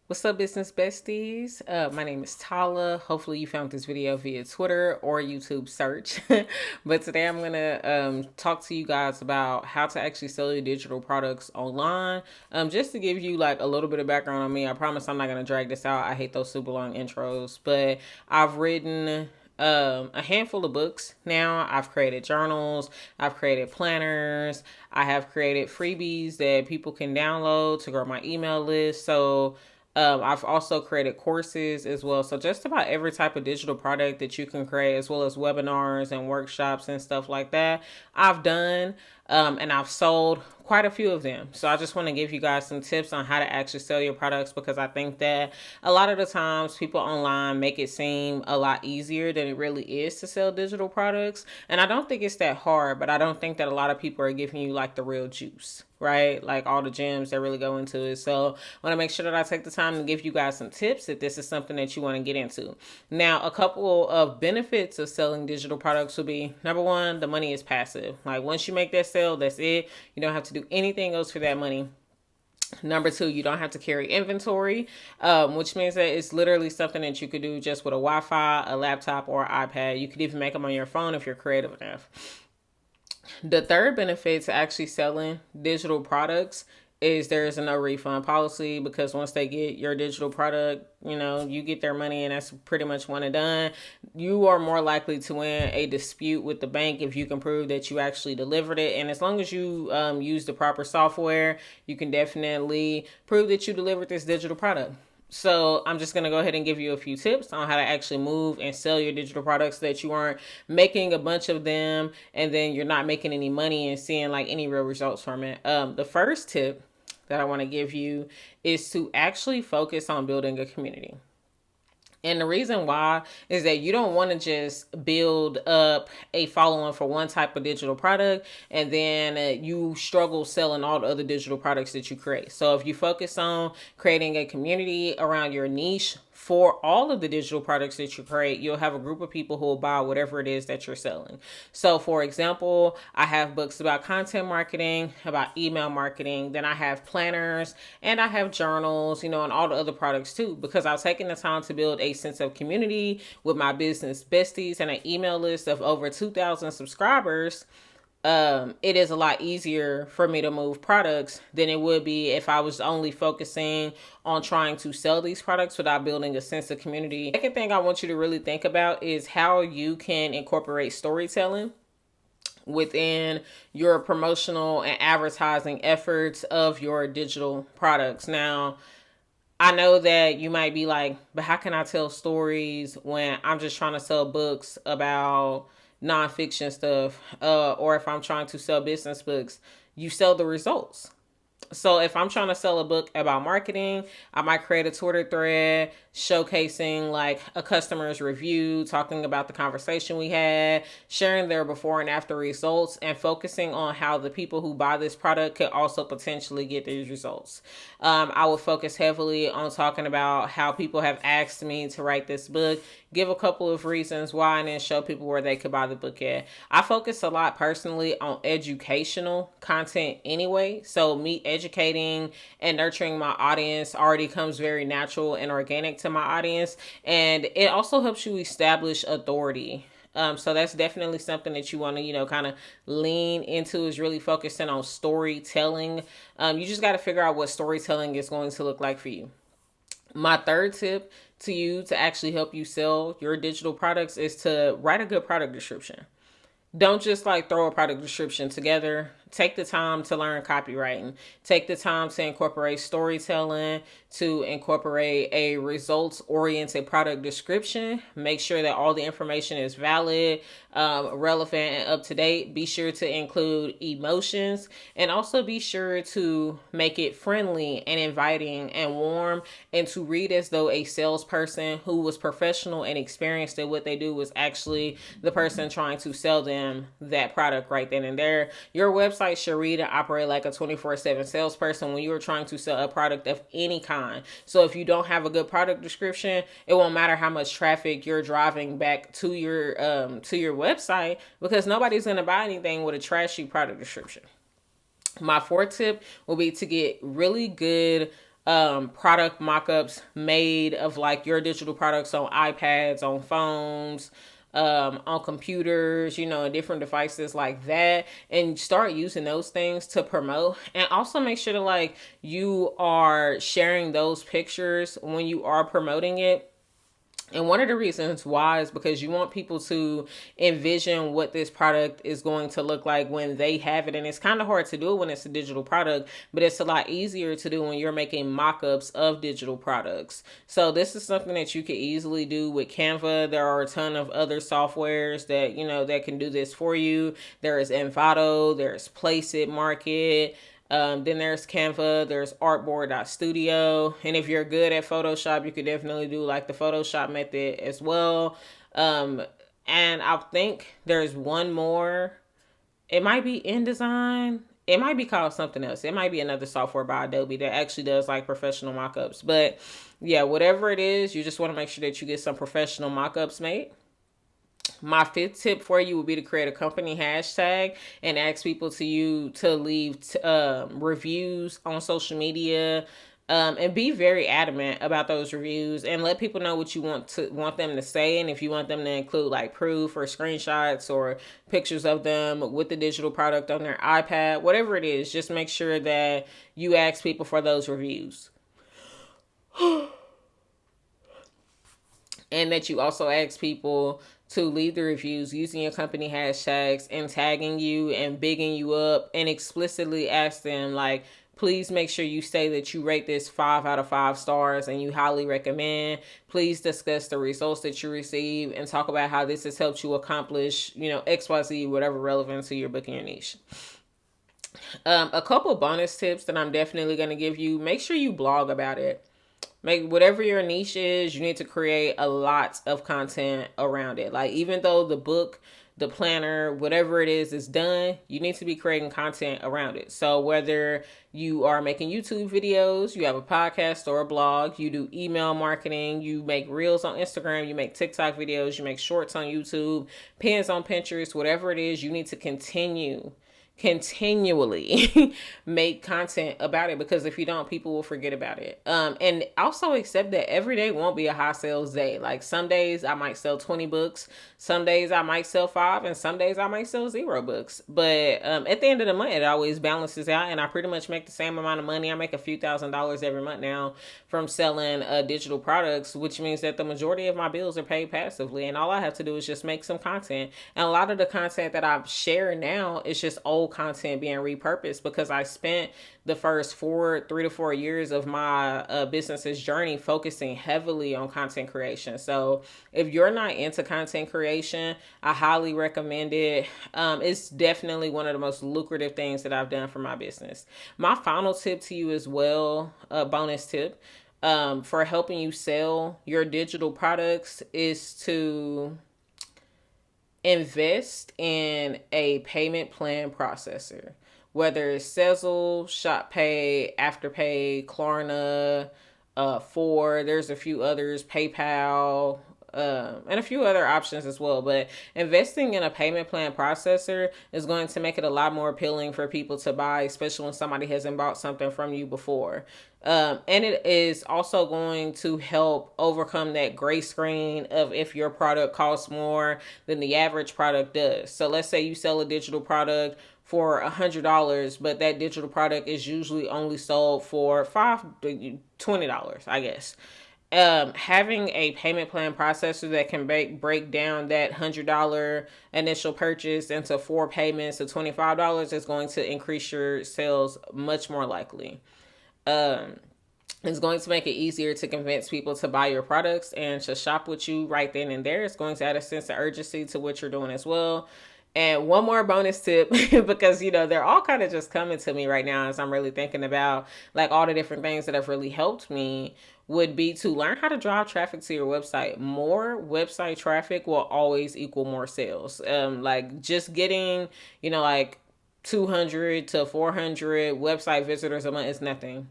What's up, business besties? My name is Tala. Hopefully you found this video via Twitter or YouTube search. But today I'm going to talk to you guys about how to actually sell your digital products online. Just to give you like a little bit of background on me, I promise I'm not going to drag this out. I hate those super long intros, but I've written a handful of books now. I've created journals, I've created planners, I have created freebies that people can download to grow my email list. So I've also created courses as well. So just about every type of digital product that you can create, as well as webinars and workshops and stuff like that, I've done. And I've sold quite a few of them. So I just want to give you guys some tips on how to actually sell your products, because I think that a lot of the times people online make it seem a lot easier than it really is to sell digital products. And I don't think it's that hard, but I don't think that a lot of people are giving you like the real juice, right? Like all the gems that really go into it. So I want to make sure that I take the time to give you guys some tips if this is something that you want to get into. Now, a couple of benefits of selling digital products will be, number one, the money is passive. Like once you make that sale, that's it. You don't have to do anything else for that money. Number two, you don't have to carry inventory, which means that it's literally something that you could do just with a Wi-Fi, a laptop, or an iPad. You could even make them on your phone if you're creative enough. The third benefit to actually selling digital products is there is a no refund policy, because once they get your digital product, you get their money and that's pretty much one and done. You are more likely to win a dispute with the bank if you can prove that you actually delivered it. And as long as you use the proper software, you can definitely prove that you delivered this digital product. So I'm just going to go ahead and give you a few tips on how to actually move and sell your digital products so that you aren't making a bunch of them and then you're not making any money and seeing like any real results from it. The first tip that I want to give you is to actually focus on building a community. And the reason why is that you don't want to just build up a following for one type of digital product and then you struggle selling all the other digital products that you create. So if you focus on creating a community around your niche for all of the digital products that you create, you'll have a group of people who will buy whatever it is that you're selling. So for example, I have books about content marketing, about email marketing, then I have planners and I have journals, and all the other products too, because I've taken the time to build a sense of community with my business besties and an email list of over 2,000 subscribers. It is a lot easier for me to move products than it would be if I was only focusing on trying to sell these products without building a sense of community. The second thing I want you to really think about is how you can incorporate storytelling within your promotional and advertising efforts of your digital products. Now, I know that you might be like, but how can I tell stories when I'm just trying to sell books about nonfiction stuff, or if I'm trying to sell business books? You sell the results. So if I'm trying to sell a book about marketing, I might create a Twitter thread showcasing like a customer's review, talking about the conversation we had, sharing their before and after results, and focusing on how the people who buy this product could also potentially get these results. I will focus heavily on talking about how people have asked me to write this book, give a couple of reasons why, and then show people where they could buy the book at. I focus a lot personally on educational content anyway. So me educating and nurturing my audience already comes very natural and organic to my audience. And it also helps you establish authority. So that's definitely something that you want to, kind of lean into, is really focusing on storytelling. You just got to figure out what storytelling is going to look like for you. My third tip to you to actually help you sell your digital products is to write a good product description. Don't just like throw a product description together. Take the time to learn copywriting. Take the time to incorporate storytelling, to incorporate a results-oriented product description. Make sure that all the information is valid, relevant, and up to date. Be sure to include emotions, and also be sure to make it friendly and inviting and warm, and to read as though a salesperson who was professional and experienced at what they do was actually the person trying to sell them that product right then and there. Your website should read and operate like a 24/7 salesperson when you are trying to sell a product of any kind. So if you don't have a good product description, it won't matter how much traffic you're driving back to your website, because nobody's going to buy anything with a trashy product description. My fourth tip will be to get really good product mock-ups made of like your digital products on iPads, on phones, on computers, different devices like that, and start using those things to promote. And also make sure to like you are sharing those pictures when you are promoting it. And one of the reasons why is because you want people to envision what this product is going to look like when they have it. And it's kind of hard to do it when it's a digital product, but it's a lot easier to do when you're making mock-ups of digital products. So this is something that you could easily do with Canva. There are a ton of other softwares that, that can do this for you. There is Envato, there's Place It, Market. Then there's Canva, there's artboard.studio. And if you're good at Photoshop, you could definitely do like the Photoshop method as well. And I think there's one more. It might be InDesign. It might be called something else. It might be another software by Adobe that actually does like professional mockups. But yeah, whatever it is, you just want to make sure that you get some professional mockups made. My fifth tip for you would be to create a company hashtag and ask people to leave reviews on social media, and be very adamant about those reviews and let people know what you want them to say. And if you want them to include like proof or screenshots or pictures of them with the digital product on their iPad, whatever it is, just make sure that you ask people for those reviews. And that you also ask people to leave the reviews using your company hashtags and tagging you and bigging you up, and explicitly ask them like, please make sure you say that you rate this 5 out of 5 stars and you highly recommend. Please discuss the results that you receive and talk about how this has helped you accomplish, XYZ, whatever relevant to your book and your niche. A couple bonus tips that I'm definitely going to give you: make sure you blog about it. Make whatever your niche is, you need to create a lot of content around it. Like, even though the book, the planner, whatever it is done, you need to be creating content around it. So whether you are making YouTube videos, you have a podcast or a blog, you do email marketing, you make reels on Instagram, you make TikTok videos, you make shorts on YouTube, pins on Pinterest, whatever it is, you need to continually make content about it, because if you don't, people will forget about it. And also accept that every day won't be a high sales day. Like, some days I might sell 20 books, some days I might sell 5, and some days I might sell 0 books. But at the end of the month, it always balances out, and I pretty much make the same amount of money. I make a few $1,000s every month now from selling digital products, which means that the majority of my bills are paid passively, and all I have to do is just make some content. And a lot of the content that I'm sharing now is just old content being repurposed, because I spent the first 3 to 4 years of my business's journey focusing heavily on content creation. So if you're not into content creation, I highly recommend it. It's definitely one of the most lucrative things that I've done for my business. My final tip to you as well, a bonus tip, for helping you sell your digital products, is to invest in a payment plan processor, whether it's Sezzle, ShopPay, Afterpay, Klarna, there's a few others, PayPal, and a few other options as well. But investing in a payment plan processor is going to make it a lot more appealing for people to buy, especially when somebody hasn't bought something from you before. And it is also going to help overcome that gray screen of if your product costs more than the average product does. So let's say you sell a digital product for $100, but that digital product is usually only sold for $20, I guess. Having a payment plan processor that can break down that $100 initial purchase into 4 payments of $25 is going to increase your sales much more likely. It's going to make it easier to convince people to buy your products and to shop with you right then and there. It's going to add a sense of urgency to what you're doing as well. And one more bonus tip, because, they're all kind of just coming to me right now as I'm really thinking about like all the different things that have really helped me, would be to learn how to drive traffic to your website. More website traffic will always equal more sales. Like just getting, like 200 to 400 website visitors a month is nothing.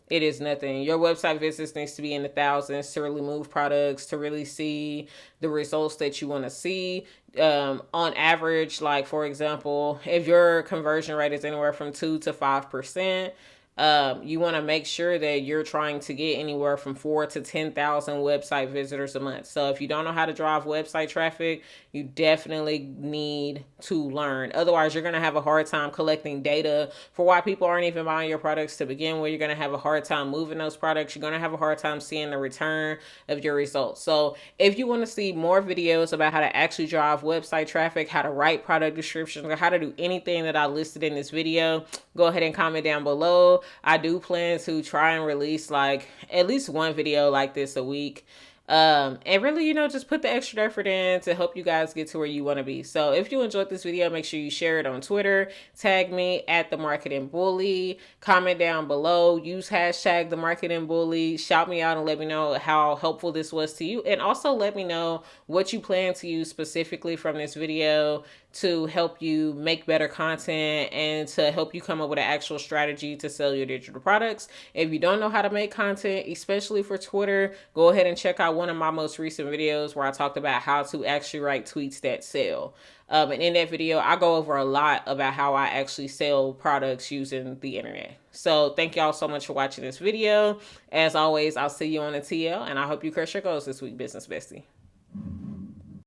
It is nothing. Your website visits needs to be in the thousands to really move products, to really see the results that you want to see. On average, like for example, if your conversion rate is anywhere from 2 to 5%, You want to make sure that you're trying to get anywhere from 4 to 10,000 website visitors a month. So if you don't know how to drive website traffic, you definitely need to learn. Otherwise, you're going to have a hard time collecting data for why people aren't even buying your products to begin with. You're going to have a hard time moving those products. You're going to have a hard time seeing the return of your results. So if you want to see more videos about how to actually drive website traffic, how to write product descriptions, or how to do anything that I listed in this video, go ahead and comment down below. I do plan to try and release like at least one video like this a week. And really, just put the extra effort in to help you guys get to where you want to be. So if you enjoyed this video, make sure you share it on Twitter, tag me at the Marketing Bully, comment down below, use hashtag the Marketing Bully, shout me out and let me know how helpful this was to you. And also let me know what you plan to use specifically from this video to help you make better content and to help you come up with an actual strategy to sell your digital products. If you don't know how to make content, especially for Twitter, go ahead and check out one of my most recent videos where I talked about how to actually write tweets that sell. And in that video, I go over a lot about how I actually sell products using the internet. So thank y'all so much for watching this video. As always, I'll see you on the TL, and I hope you crush your goals this week, Business Bestie.